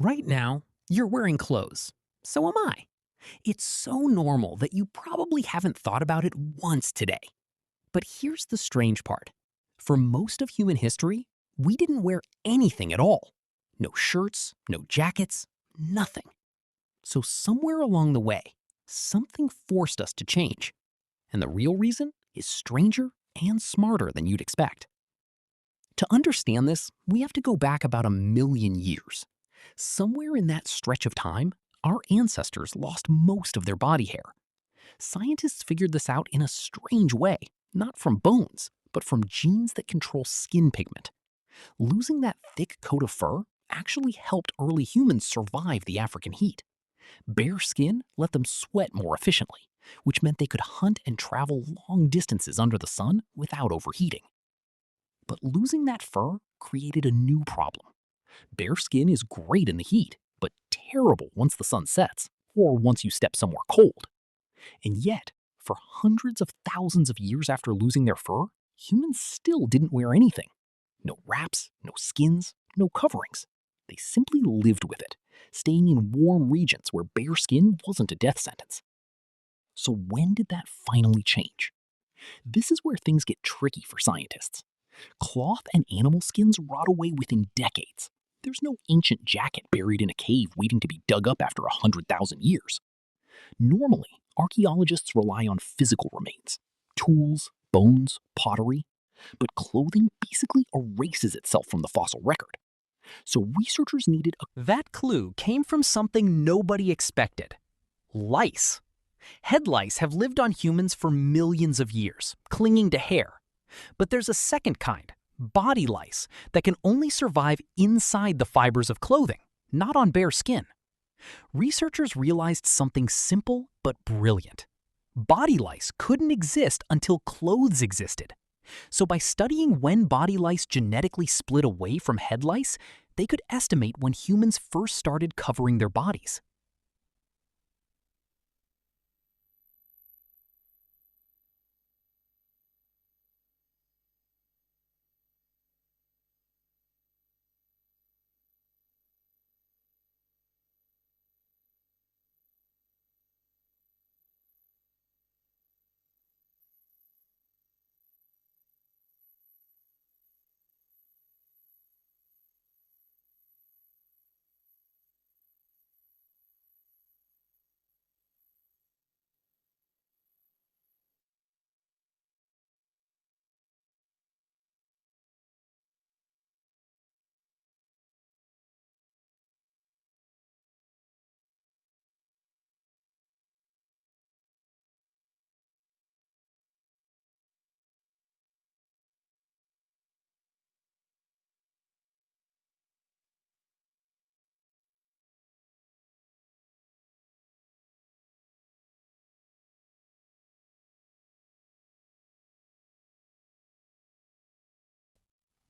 Right now, you're wearing clothes. So am I. It's so normal that you probably haven't thought about it once today. But here's the strange part. For most of human history, we didn't wear anything at all. No shirts, no jackets, nothing. So somewhere along the way, something forced us to change. And the real reason is stranger and smarter than you'd expect. To understand this, we have to go back about 1 million years. Somewhere in that stretch of time, our ancestors lost most of their body hair. Scientists figured this out in a strange way, not from bones, but from genes that control skin pigment. Losing that thick coat of fur actually helped early humans survive the African heat. Bare skin let them sweat more efficiently, which meant they could hunt and travel long distances under the sun without overheating. But losing that fur created a new problem. Bare skin is great in the heat, but terrible once the sun sets, or once you step somewhere cold. And yet, for hundreds of thousands of years after losing their fur, humans still didn't wear anything. No wraps, no skins, no coverings. They simply lived with it, staying in warm regions where bare skin wasn't a death sentence. So when did that finally change? This is where things get tricky for scientists. Cloth and animal skins rot away within decades. There's no ancient jacket buried in a cave waiting to be dug up after 100,000 years. Normally, archaeologists rely on physical remains tools, bones, pottery. But clothing basically erases itself from the fossil record. So researchers needed a. That clue came from something nobody expected: lice. Head lice have lived on humans for millions of years, clinging to hair. But there's a second kind, body lice, that can only survive inside the fibers of clothing, not on bare skin. Researchers realized something simple but brilliant. Body lice couldn't exist until clothes existed. So by studying when body lice genetically split away from head lice, they could estimate when humans first started covering their bodies.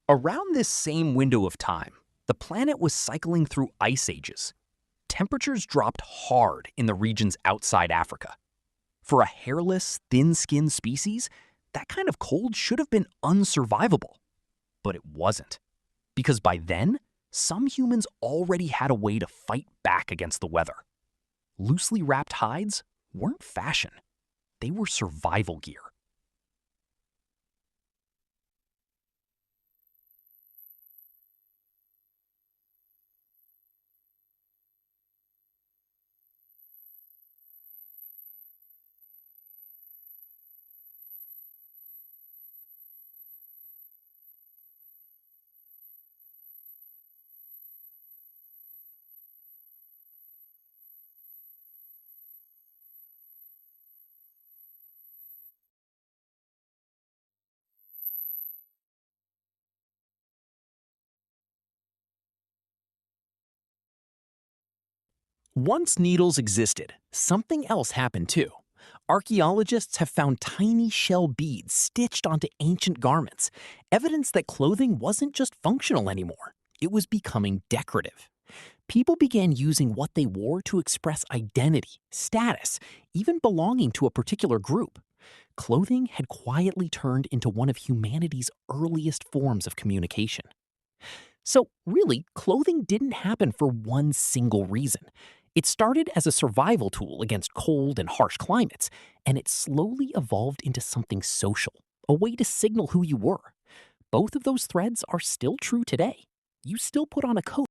Around this same window of time, the planet was cycling through ice ages. Temperatures dropped hard in the regions outside Africa. For a hairless, thin-skinned species, that kind of cold should have been unsurvivable. But it wasn't. Because by then, some humans already had a way to fight back against the weather. Loosely wrapped hides weren't fashion. They were survival gear. Once needles existed, something else happened too. Archaeologists have found tiny shell beads stitched onto ancient garments, evidence that clothing wasn't just functional anymore, it was becoming decorative. People began using what they wore to express identity, status, even belonging to a particular group. Clothing had quietly turned into one of humanity's earliest forms of communication. So, really, clothing didn't happen for one single reason. It started as a survival tool against cold and harsh climates, and it slowly evolved into something social, a way to signal who you were. Both of those threads are still true today. You still put on a coat